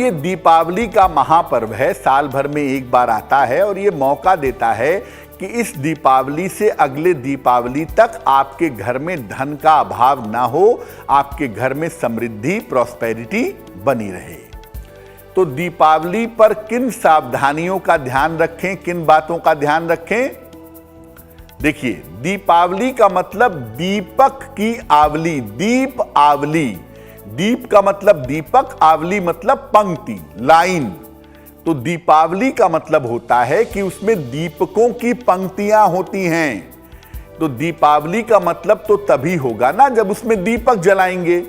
ये दीपावली का महापर्व है, साल भर में एक बार आता है और ये मौका देता है कि इस दीपावली से अगले दीपावली तक आपके घर में धन का अभाव ना हो, आपके घर में समृद्धि, प्रॉस्पेरिटी बनी रहे। तो दीपावली पर किन सावधानियों का ध्यान रखें, किन बातों का ध्यान रखें? देखिए, दीपावली का मतलब दीपक की आवली, दीप आवली। दीप का मतलब दीपक, आवली मतलब पंक्ति, लाइन। तो दीपावली का मतलब होता है कि उसमें दीपकों की पंक्तियां होती हैं। तो दीपावली का मतलब तो तभी होगा ना जब उसमें दीपक जलाएंगे।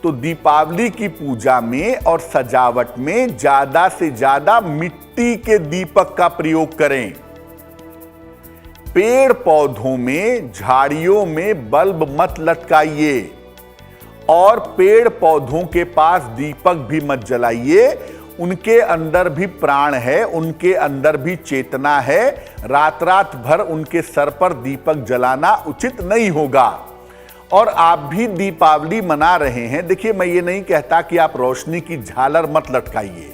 तो दीपावली की पूजा में और सजावट में ज्यादा से ज्यादा मिट्टी के दीपक का प्रयोग करें। पेड़ पौधों में, झाड़ियों में बल्ब मत लटकाइए और पेड़ पौधों के पास दीपक भी मत जलाइए। उनके अंदर भी प्राण है, उनके अंदर भी चेतना है। रात रात भर उनके सर पर दीपक जलाना उचित नहीं होगा। और आप भी दीपावली मना रहे हैं, देखिए मैं ये नहीं कहता कि आप रोशनी की झालर मत लटकाइए,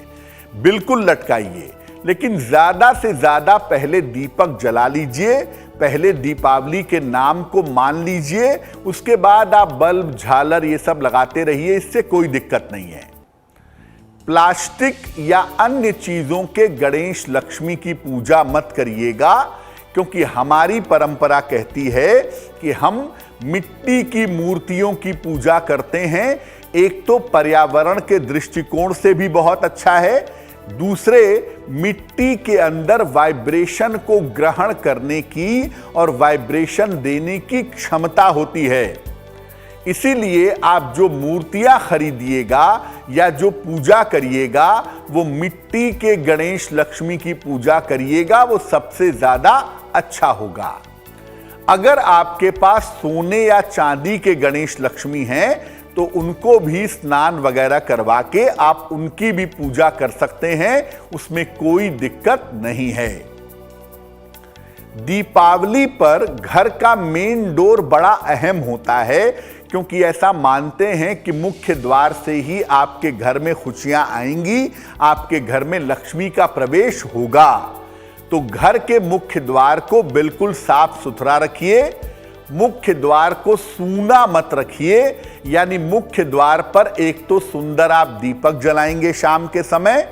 बिल्कुल लटकाइए, लेकिन ज्यादा से ज्यादा पहले दीपक जला लीजिए, पहले दीपावली के नाम को मान लीजिए, उसके बाद आप बल्ब, झालर ये सब लगाते रहिए, इससे कोई दिक्कत नहीं है। प्लास्टिक या अन्य चीजों के गणेश लक्ष्मी की पूजा मत करिएगा, क्योंकि हमारी परंपरा कहती है कि हम मिट्टी की मूर्तियों की पूजा करते हैं। एक तो पर्यावरण के दृष्टिकोण से भी बहुत अच्छा है, दूसरे मिट्टी के अंदर वाइब्रेशन को ग्रहण करने की और वाइब्रेशन देने की क्षमता होती है। इसीलिए आप जो मूर्तियां खरीदिएगा या जो पूजा करिएगा वो मिट्टी के गणेश लक्ष्मी की पूजा करिएगा, वो सबसे ज्यादा अच्छा होगा। अगर आपके पास सोने या चांदी के गणेश लक्ष्मी हैं तो उनको भी स्नान वगैरह करवा के आप उनकी भी पूजा कर सकते हैं, उसमें कोई दिक्कत नहीं है। दीपावली पर घर का मेन डोर बड़ा अहम होता है, क्योंकि ऐसा मानते हैं कि मुख्य द्वार से ही आपके घर में खुशियां आएंगी, आपके घर में लक्ष्मी का प्रवेश होगा। तो घर के मुख्य द्वार को बिल्कुल साफ सुथरा रखिए, मुख्य द्वार को सूना मत रखिए। यानी मुख्य द्वार पर एक तो सुंदर आप दीपक जलाएंगे शाम के समय,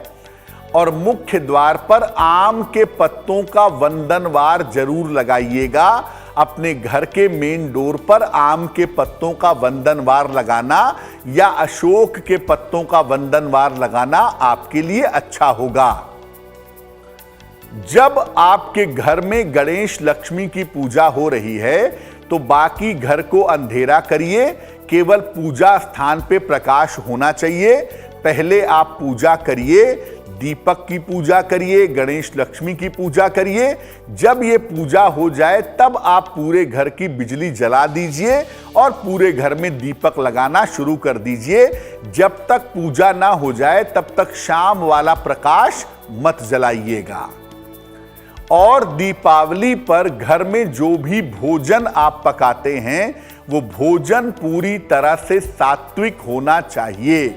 और मुख्य द्वार पर आम के पत्तों का वंदनवार जरूर लगाइएगा। अपने घर के मेन डोर पर आम के पत्तों का वंदनवार लगाना या अशोक के पत्तों का वंदनवार लगाना आपके लिए अच्छा होगा। जब आपके घर में गणेश लक्ष्मी की पूजा हो रही है तो बाकी घर को अंधेरा करिए, केवल पूजा स्थान पे प्रकाश होना चाहिए। पहले आप पूजा करिए, दीपक की पूजा करिए, गणेश लक्ष्मी की पूजा करिए। जब ये पूजा हो जाए तब आप पूरे घर की बिजली जला दीजिए और पूरे घर में दीपक लगाना शुरू कर दीजिए। जब तक पूजा ना हो जाए तब तक शाम वाला प्रकाश मत जलाइएगा। और दीपावली पर घर में जो भी भोजन आप पकाते हैं वो भोजन पूरी तरह से सात्विक होना चाहिए।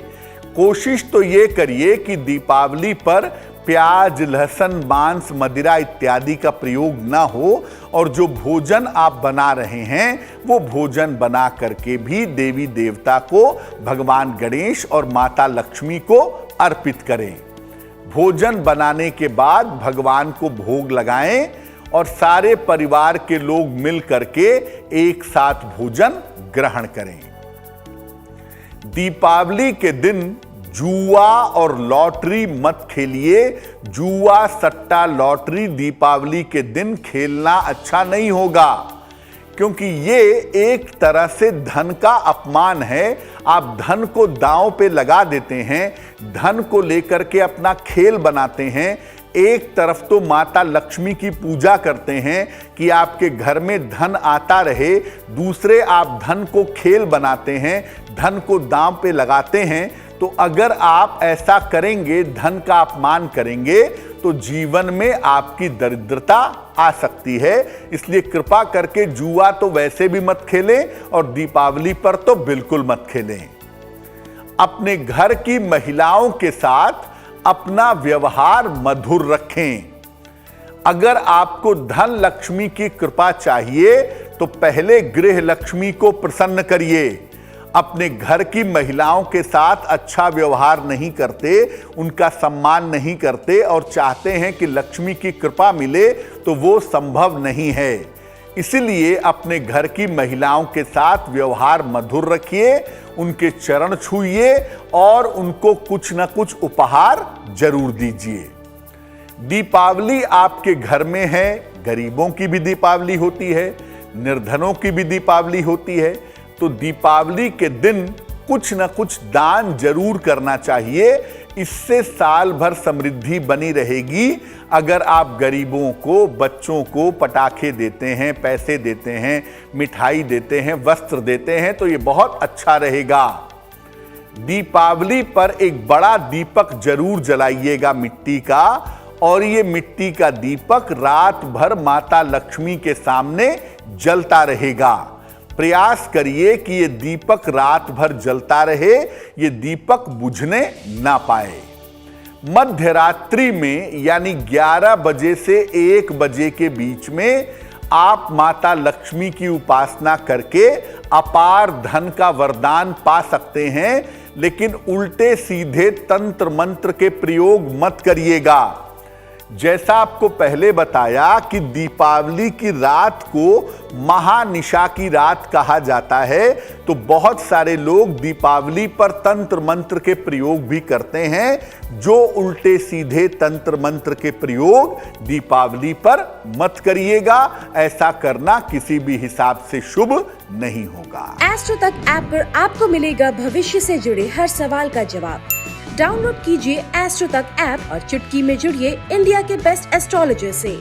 कोशिश तो ये करिए कि दीपावली पर प्याज, लहसुन, मांस, मदिरा इत्यादि का प्रयोग ना हो, और जो भोजन आप बना रहे हैं वो भोजन बना करके भी देवी देवता को, भगवान गणेश और माता लक्ष्मी को अर्पित करें। भोजन बनाने के बाद भगवान को भोग लगाएं और सारे परिवार के लोग मिल करके एक साथ भोजन ग्रहण करें। दीपावली के दिन जुआ और लॉटरी मत खेलिए। जुआ, सट्टा, लॉटरी दीपावली के दिन खेलना अच्छा नहीं होगा, क्योंकि ये एक तरह से धन का अपमान है। आप धन को दांव पे लगा देते हैं, धन को लेकर के अपना खेल बनाते हैं। एक तरफ तो माता लक्ष्मी की पूजा करते हैं कि आपके घर में धन आता रहे, दूसरे आप धन को खेल बनाते हैं, धन को दांव पे लगाते हैं। तो अगर आप ऐसा करेंगे, धन का अपमान करेंगे, तो जीवन में आपकी दरिद्रता आ सकती है। इसलिए कृपा करके जुआ तो वैसे भी मत खेलें और दीपावली पर तो बिल्कुल मत खेलें। अपने घर की महिलाओं के साथ अपना व्यवहार मधुर रखें। अगर आपको धन लक्ष्मी की कृपा चाहिए तो पहले गृह लक्ष्मी को प्रसन्न करिए। अपने घर की महिलाओं के साथ अच्छा व्यवहार नहीं करते, उनका सम्मान नहीं करते और चाहते हैं कि लक्ष्मी की कृपा मिले तो वो संभव नहीं है। इसलिए अपने घर की महिलाओं के साथ व्यवहार मधुर रखिए, उनके चरण छूइए और उनको कुछ न कुछ उपहार जरूर दीजिए। दीपावली आपके घर में है, गरीबों की भी दीपावली होती है, निर्धनों की भी दीपावली होती है, तो दीपावली के दिन कुछ न कुछ दान जरूर करना चाहिए। इससे साल भर समृद्धि बनी रहेगी। अगर आप गरीबों को, बच्चों को पटाखे देते हैं, पैसे देते हैं, मिठाई देते हैं, वस्त्र देते हैं तो ये बहुत अच्छा रहेगा। दीपावली पर एक बड़ा दीपक जरूर जलाइएगा मिट्टी का, और ये मिट्टी का दीपक रात भर माता लक्ष्मी के सामने जलता रहेगा। प्रयास करिए कि ये दीपक रात भर जलता रहे, ये दीपक बुझने ना पाए। मध्य रात्रि में यानी 11 बजे से 1 बजे के बीच में आप माता लक्ष्मी की उपासना करके अपार धन का वरदान पा सकते हैं, लेकिन उल्टे सीधे तंत्र मंत्र के प्रयोग मत करिएगा। जैसा आपको पहले बताया कि दीपावली की रात को महानिशा की रात कहा जाता है, तो बहुत सारे लोग दीपावली पर तंत्र मंत्र के प्रयोग भी करते हैं। जो उल्टे सीधे तंत्र मंत्र के प्रयोग दीपावली पर मत करिएगा, ऐसा करना किसी भी हिसाब से शुभ नहीं होगा। एस्ट्रो तक ऐप पर आपको मिलेगा भविष्य से जुड़े हर सवाल का जवाब। डाउनलोड कीजिए एस्ट्रो तक ऐप और चुटकी में जुड़िए इंडिया के बेस्ट एस्ट्रोलॉजर से।